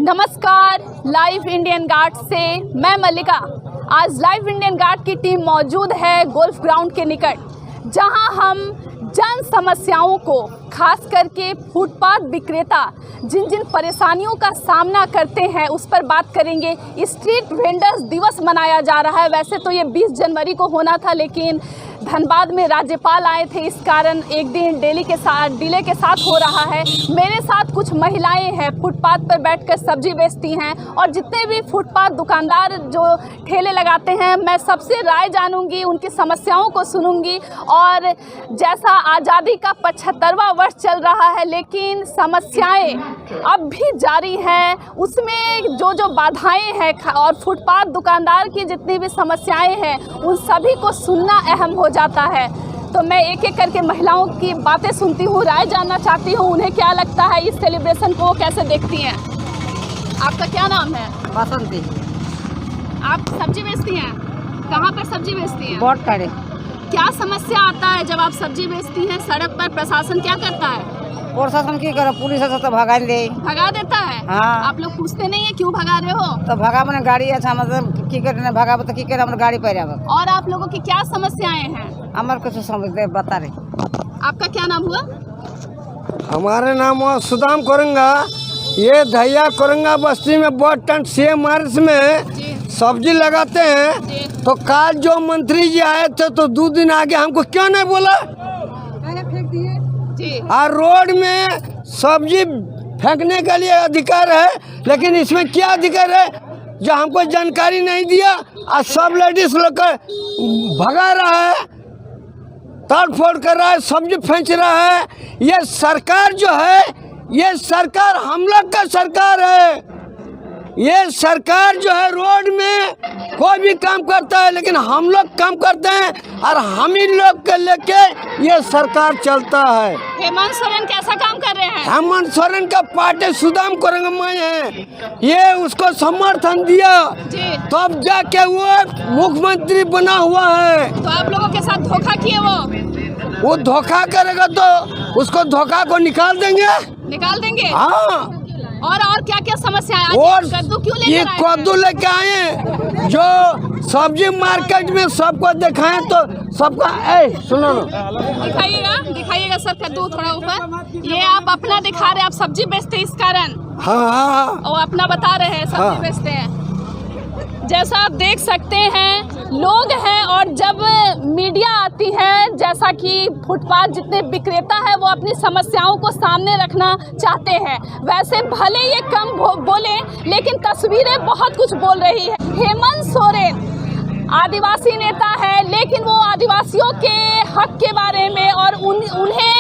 नमस्कार, live Indian guard से मैं मल्लिका। आज लाइव इंडियन गार्ड की टीम मौजूद है गोल्फ ग्राउंड के निकट, जहां हम जन समस्याओं को, खास करके फुटपाथ विक्रेता जिन जिन परेशानियों का सामना करते हैं उस पर बात करेंगे। स्ट्रीट वेंडर्स दिवस मनाया जा रहा है। वैसे तो ये 20 जनवरी को होना था, लेकिन धनबाद में राज्यपाल आए थे, इस कारण एक दिन डिले के साथ हो रहा है। मेरे साथ कुछ महिलाएं हैं, फुटपाथ पर बैठकर सब्जी बेचती हैं, और जितने भी फुटपाथ दुकानदार जो ठेले लगाते हैं, मैं सबसे राय जानूंगी, उनकी समस्याओं को सुनूंगी। और जैसा आज़ादी का 75वां वर्ष चल रहा है, लेकिन समस्याएं अब भी जारी हैं, उसमें जो बाधाएं हैं और फुटपाथ दुकानदार की जितनी भी समस्याएं हैं उन सभी को सुनना अहम हो जाता है। तो मैं एक एक करके महिलाओं की बातें सुनती हूँ, राय जानना चाहती हूँ, उन्हें क्या लगता है इस सेलिब्रेशन को, कैसे देखती हैं। आपका क्या नाम है? बसंती। आप सब्जी बेचती हैं? कहाँ पर सब्जी बेचती हैं? बोट करे। क्या समस्या आता है जब आप सब्जी बेचती हैं? सड़क पर प्रशासन क्या करता है? प्रशासन की करे, पुलिस से तो भगा देता है। हाँ। आप लोग पूछते नहीं है क्यों भगा रहे हो? तो भगा मैंने गाड़ी अच्छा मतलब की करे भगा तो की करे हमने गाड़ी पर आवे। और आप लोगों की क्या समस्याएं हैं? हमारे कुछ समझ बता रहे। आपका क्या नाम हुआ? हमारे नाम हुआ सुदाम कोरंगा। ये धैया कोरंगा बस्ती में बहुत टन सीएम मार्च में सब्जी लगाते हैं। तो कल जो मंत्री जी आए थे तो 2 दिन आगे हमको क्यों नहीं बोला? और रोड में सब्जी फेंकने के लिए अधिकार है, लेकिन इसमें क्या अधिकार है जो हमको जानकारी नहीं दिया और सब लेडीज लोग भगा रहा है, तोड़-फोड़ कर रहा है, सब्जी फेंच रहा है। ये सरकार जो है, ये सरकार हम लोग का सरकार है। ये सरकार जो है रोड में कोई भी काम करता है, लेकिन हम लोग काम करते हैं और हम ही लोग के लेके ये सरकार चलता है। हेमंत सोरेन कैसा काम कर रहे हैं? हेमंत सोरेन का पार्टी सुदाम कोरंगा है, ये उसको समर्थन दिया तब जाके वो मुख्यमंत्री बना हुआ है। तो आप लोगों के साथ धोखा किए वो धोखा करेगा तो उसको धोखा को निकाल देंगे। हाँ। और क्या क्या समस्या है? और कद्दू क्यों ये कद्दू लेके आए जो सब्जी मार्केट में सबको दिखाएं तो सबका सुनो दिखाइएगा सर, कद्दू थोड़ा ऊपर। ये आप अपना दिखा रहे हैं, आप सब्जी बेचते हैं इस कारण? हाँ। और अपना बता रहे हैं सब्जी बेचते हैं। जैसा आप देख सकते हैं, लोग हैं, और जब मीडिया आती है, जैसा कि फुटपाथ जितने विक्रेता है वो अपनी समस्याओं को सामने रखना चाहते हैं। वैसे भले ये कम बोले, लेकिन तस्वीरें बहुत कुछ बोल रही है। हेमंत सोरेन आदिवासी नेता है, लेकिन वो आदिवासियों के हक के बारे में और उन्हें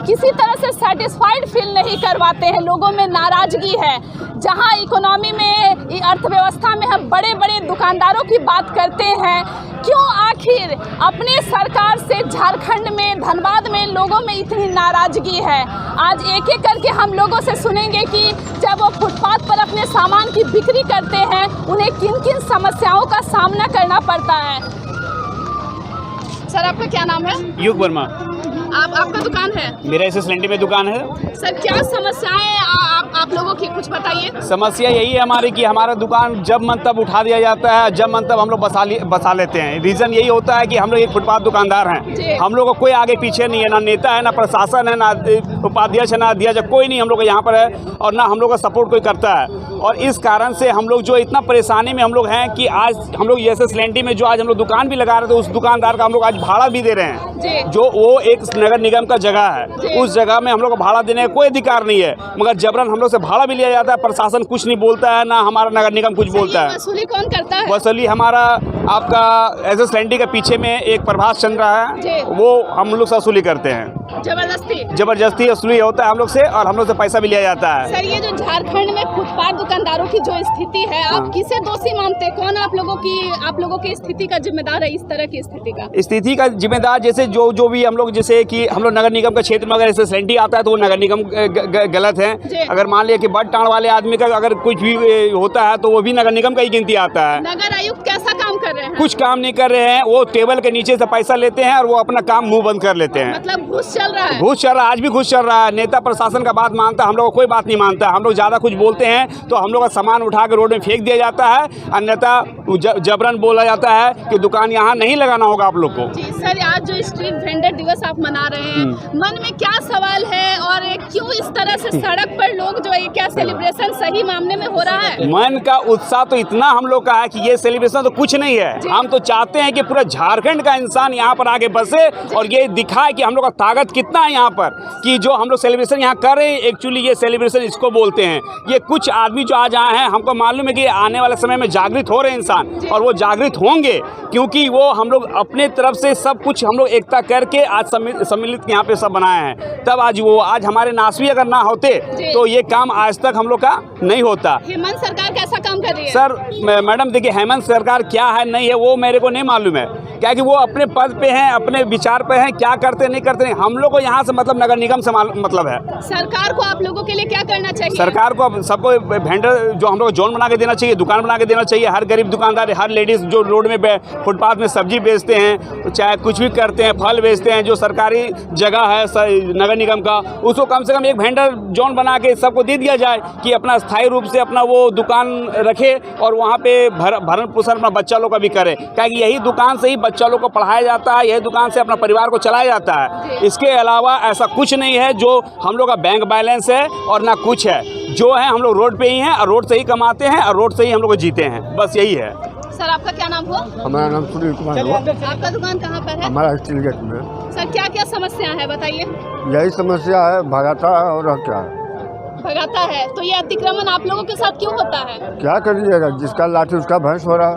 किसी तरह से सेटिस्फाइड फील नहीं करवाते हैं। लोगों में नाराजगी है। जहां इकोनॉमी में, अर्थव्यवस्था में हम बड़े बड़े दुकानदारों की बात करते हैं, क्यों आखिर अपने सरकार से झारखंड में, धनबाद में लोगों में इतनी नाराजगी है? आज एक एक करके हम लोगों से सुनेंगे कि जब वो फुटपाथ पर अपने सामान की बिक्री करते हैं, उन्हें किन किन समस्याओं का सामना करना पड़ता है। सर, आपका क्या नाम है? युग वर्मा। आपका दुकान है? मेरा एसएस लैंडी में दुकान है। सर, क्या समस्याएं आप लोगों की, कुछ बताइए। समस्या यही है हमारी कि हमारा दुकान जब मन तब उठा दिया जाता है, जब मन तब हम लोग बसा लेते हैं। रीज़न यही होता है कि हम लोग एक फुटपाथ दुकानदार हैं, हम लोग को कोई आगे पीछे नहीं है, ना नेता है, ना प्रशासन है, ना उपाध्यक्ष है, ना अध्यक्ष, कोई नहीं हम लोग यहाँ पर है, और ना हम लोग का सपोर्ट कोई करता है। और इस कारण से हम लोग जो इतना परेशानी में हम लोग हैं कि आज हम लोग एसएस लैंडी में जो आज हम लोग दुकान भी लगा रहे थे, उस दुकानदार का हम लोग आज भाड़ा भी दे रहे हैं, जो वो एक नगर निगम का जगह है। उस जगह में हम लोग को भाड़ा देने का कोई अधिकार नहीं है, मगर जबरन हम लोग से भाड़ा भी लिया जाता है। प्रशासन कुछ नहीं बोलता है, ना हमारा नगर निगम कुछ बोलता है। वसूली कौन करता है? वसूली हमारा आपका एसएस लैंडी के पीछे में एक प्रभास चल रहा है, वो हम लोग से वसूली करते हैं। जबरदस्ती वसूली होता है हम लोग से, और हम लोग से पैसा भी लिया जाता है। सर, ये जो झारखंड में फुटपाथ दुकानदारों की जो स्थिति है, आप किसे दोषी मानते हैं? कौन आप लोगों की स्थिति का जिम्मेदार है? इस तरह की स्थिति का जिम्मेदार जैसे जो भी हम लोग, जैसे कि हम लोग नगर निगम के क्षेत्र में अगर एसएस लैंडी आता है तो वो नगर निगम गलत है। अगर मान लिया कि बड़ टाँड़ वाले आदमी का अगर कुछ भी होता है तो वो भी नगर निगम का ही गिनती आता है। नगर आयुक्त कैसा काम कर रहे हैं? कुछ काम नहीं कर रहे हैं। वो टेबल के नीचे से पैसा लेते हैं और वो अपना काम मुंह बंद कर लेते हैं। मतलब घूस चल रहा है? घूस चल रहा है, आज भी घूस चल रहा है। नेता प्रशासन का बात मानता है, हम लोग को कोई बात नहीं मानता। हम लोग ज़्यादा कुछ बोलते हैं तो हम लोग का सामान उठा के रोड में फेंक दिया जाता है, अन्यथा जबरन बोला जाता है कि दुकान यहाँ नहीं लगाना होगा आप लोग को। जी सर, आज जो स्ट्रीट वेंडर दिवस आप मना रहे हैं, मन में क्या सवाल है और क्यों इस तरह से सड़क पर लोग जो है, क्या सेलिब्रेशन सही मामले में हो रहा है? मन का उत्साह तो इतना हम लोग का है कि ये सेलिब्रेशन तो कुछ नहीं है। हम तो चाहते हैं कि पूरा झारखंड का इंसान यहाँ पर आके बसे और ये दिखाए कि हम लोग का ताकत कितना है यहाँ पर, कि जो हम लोग सेलिब्रेशन यहाँ कर रहे हैं एक्चुअली ये सेलिब्रेशन इसको बोलते हैं। ये कुछ आदमी जो आज आए हैं, हमको मालूम है कि आने वाले समय में जागृत हो रहे हैं इंसान, और वो जागृत होंगे क्योंकि वो हम लोग अपने तरफ से सब कुछ हम लोग एकता करके आज सम्मिलित यहाँ पे सब बनाए हैं। तब आज हमारे नासवी अगर ना होते तो ये काम आज तक हम लोग का नहीं होता। हेमंत सरकार कैसा काम कर रही है? सर मैडम देखिए, हेमंत सरकार क्या है नहीं है वो मेरे को नहीं मालूम है, क्या कि वो अपने पद पे हैं, अपने विचार पे हैं, क्या करते नहीं करते। हम लोग को यहाँ से मतलब नगर निगम से मतलब है। सरकार को आप लोगों के लिए क्या करना चाहिए? सरकार को सबको वेंडर जो हम लोग जोन बना के देना चाहिए, दुकान बना के देना चाहिए। हर गरीब दुकानदार, हर लेडीज जो रोड में फुटपाथ में सब्जी बेचते हैं, चाहे कुछ भी करते हैं, फल बेचते हैं, जो सरकारी जगह है नगर निगम का, उसको कम से कम एक वेंडर जोन बना के सबको दे दिया जाए कि अपना स्थायी रूप से अपना वो दुकान रखे और वहाँ पे भरण पोषण अपना बच्चा लोग का भी करे, क्योंकि यही दुकान से ही बच्चा लोग को पढ़ाया जाता है, यही दुकान से अपना परिवार को चलाया जाता है। इसके अलावा ऐसा कुछ नहीं है जो हम लोग का बैंक बैलेंस है और ना कुछ है। जो है हम लोग रोड पे ही हैं और रोड से ही कमाते हैं और रोड से ही हम लोग जीते हैं, बस यही है। सर आपका क्या नाम हुआ? हमारा नाम सुनील कुमार हुआ। आपका दुकान कहाँ पर है? हमारा स्टील गेट में। सर क्या क्या समस्या है बताइए? यही समस्या है, भगाता है और क्या है, भगाता है। तो ये अतिक्रमण आप लोगों के साथ क्यों होता है? क्या करिएगा, जिसका लाठी उसका भैंस हो रहा है।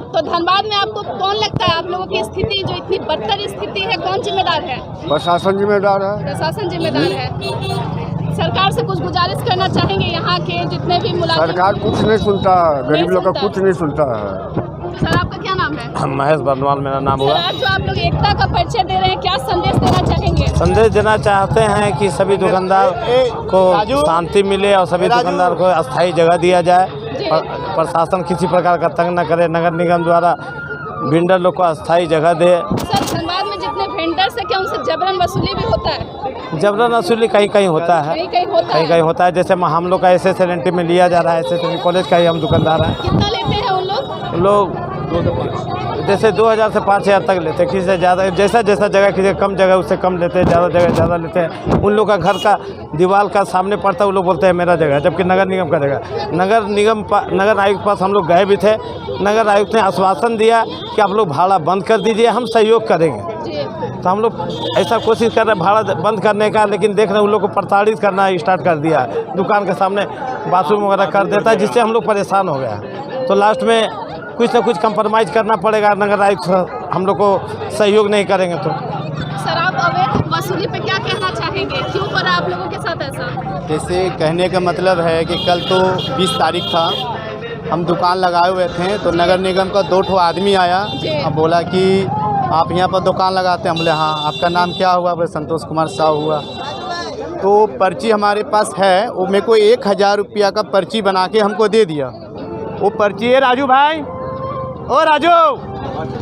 तो धनबाद में आपको कौन लगता है, आप लोगों की स्थिति जो इतनी बदतर स्थिति है, कौन जिम्मेदार है? प्रशासन जिम्मेदार है। प्रशासन जिम्मेदार है। सरकार से कुछ गुजारिश करना चाहेंगे, यहाँ के जितने भी मुलाजिम? सरकार कुछ नहीं सुनता, गरीब लोग का कुछ नहीं सुनता है। सर आपका क्या नाम है? महेश बर्नवाल मेरा नाम हुआ। आज जो आप लोग एकता का परिचय दे रहे हैं, क्या संदेश देना चाहेंगे? संदेश देना चाहते हैं कि सभी दुकानदार को शांति मिले और सभी दुकानदार को अस्थायी जगह दिया जाए, प्रशासन किसी प्रकार का तंग न करे, नगर निगम द्वारा वेंडर लोग को अस्थायी जगह दे। सर धनबाद में जितने वेंडर्स है, क्या उनसे जबरन वसूली भी होता है? जबरन वसूली कहीं कहीं होता है, कहीं कहीं होता है। जैसे हम लोग का SSLNT में लिया जा रहा है, SSLNT कॉलेज का ही हम दुकानदार हैं। कितना लेते हैं उन लोग? जैसे 2000 से 5000 तक लेते हैं, किसी से ज़्यादा, जैसा जगह, किसी कम जगह उससे कम लेते हैं, ज़्यादा जगह ज़्यादा लेते हैं। उन लोग का घर का दीवार का सामने पड़ता है, वो लोग बोलते हैं मेरा जगह, जबकि नगर निगम का जगह। नगर आयुक्त के पास हम लोग गए भी थे, नगर आयुक्त ने आश्वासन दिया कि आप लोग भाड़ा बंद कर दीजिए, हम सहयोग करेंगे। तो हम लोग ऐसा कोशिश कर रहे हैं भाड़ा बंद करने का, लेकिन देख रहे हैं उन लोग को प्रताड़ित करना स्टार्ट कर दिया। दुकान के सामने बाथरूम वगैरह कर देता है, जिससे हम लोग परेशान हो गए। तो लास्ट में कुछ ना कुछ कंप्रोमाइज़ करना पड़ेगा, नगर आयुक्त हम लोग को सहयोग नहीं करेंगे तो। सर आप अवैध वसूली पे क्या कहना चाहेंगे, क्यों हो रहा है आप लोगों के साथ ऐसा? जैसे कहने का मतलब है कि कल तो 20 तारीख था, हम दुकान लगाए हुए थे, तो नगर निगम का 2 आदमी आया, अब बोला कि आप यहाँ पर दुकान लगाते हैं। हम बोले हाँ। आपका नाम क्या हुआ? बोले संतोष कुमार साहू हुआ। तो पर्ची हमारे पास है, वो मेरे को 1000 रुपया का पर्ची बना के हमको दे दिया। वो पर्ची है राजू भाई, ओ राजू,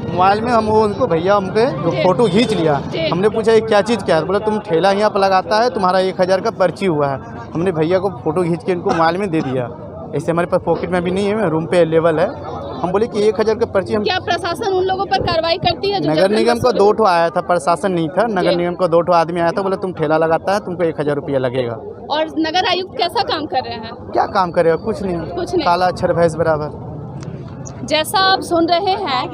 मोबाइल में हम वो उनको भैया हमके जो फ़ोटो खींच लिया। हमने पूछा ये क्या चीज़ क्या है? बोला तुम ठेला यहाँ पर लगाता है, तुम्हारा 1000 का पर्ची हुआ है। हमने भैया को फ़ोटो खींच के इनको मोबाइल में दे दिया। ऐसे हमारे पास पॉकेट में भी नहीं है, रूम पे अवेलेबल है। हम बोले कि 1000 का पर्ची हम। क्या प्रशासन उन लोगों पर कार्रवाई करती है? नगर निगम का 2 आया था, प्रशासन नहीं था। नगर निगम का 2 आदमी आया था, बोला तुम ठेला लगाता है, तुमको 1000 रुपया लगेगा। और नगर आयुक्त कैसा काम कर रहे हैं? क्या काम करेगा? कुछ नहीं, काला अक्षर भैंस बराबर। जैसा आप सुन रहे हैं,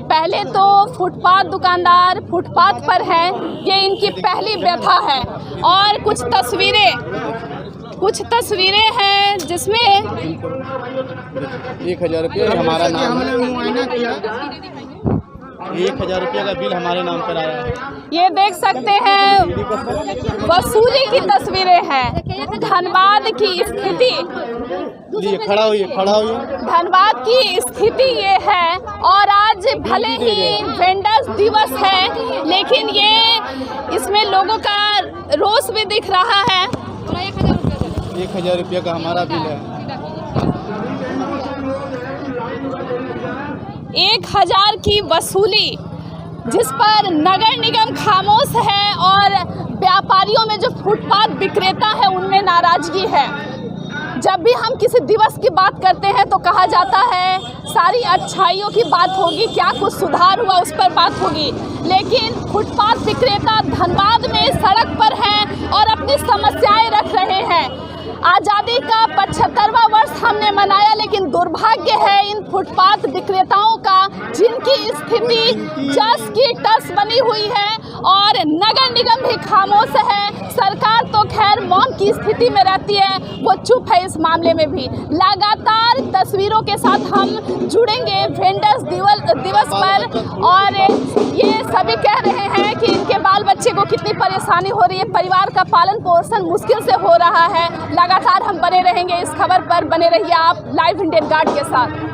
पहले तो फुटपाथ दुकानदार फुटपाथ पर हैं, ये इनकी पहली व्यथा है। और कुछ तस्वीरें हैं जिसमें 1000 रुपया हमारा नाम, 1000 रुपया का बिल हमारे नाम पर आया है। ये देख सकते हैं, वसूली की तस्वीरें हैं। धनबाद की स्थिति, खड़ा हुई। धनबाद की स्थिति ये है। और आज भले ही वेंडर्स दिवस है, लेकिन ये इसमें लोगों का रोष भी दिख रहा है। 1000 रुपया का हमारा बिल है। 1000 की वसूली, जिस पर नगर निगम खामोश है और व्यापारियों में जो फुटपाथ विक्रेता है उनमें नाराजगी है। जब भी हम किसी दिवस की बात करते हैं तो कहा जाता है सारी अच्छाइयों की बात होगी, क्या कुछ सुधार हुआ उस पर बात होगी, लेकिन फुटपाथ विक्रेता धनबाद में सड़क पर हैं और अपनी समस्याएं रख रहे हैं। आज़ादी का 75वां वर्ष हमने मनाया, लेकिन दुर्भाग्य है इन फुटपाथ विक्रेताओं का, जिनकी स्थिति जस की तस बनी हुई है और नगर निगम भी खामोश है। सरकार तो खैर मौन की स्थिति में रहती है, वो चुप है इस मामले में भी। लगातार तस्वीरों के साथ हम जुड़ेंगे वेंडर्स दिवस पर, और ये सभी कह रहे हैं कि इनके बाल बच्चे को कितनी परेशानी हो रही है, परिवार का पालन पोषण मुश्किल से हो रहा है। लगातार हम बने रहेंगे इस खबर पर, बने रहिए आप लाइव इंडियन गार्ड के साथ।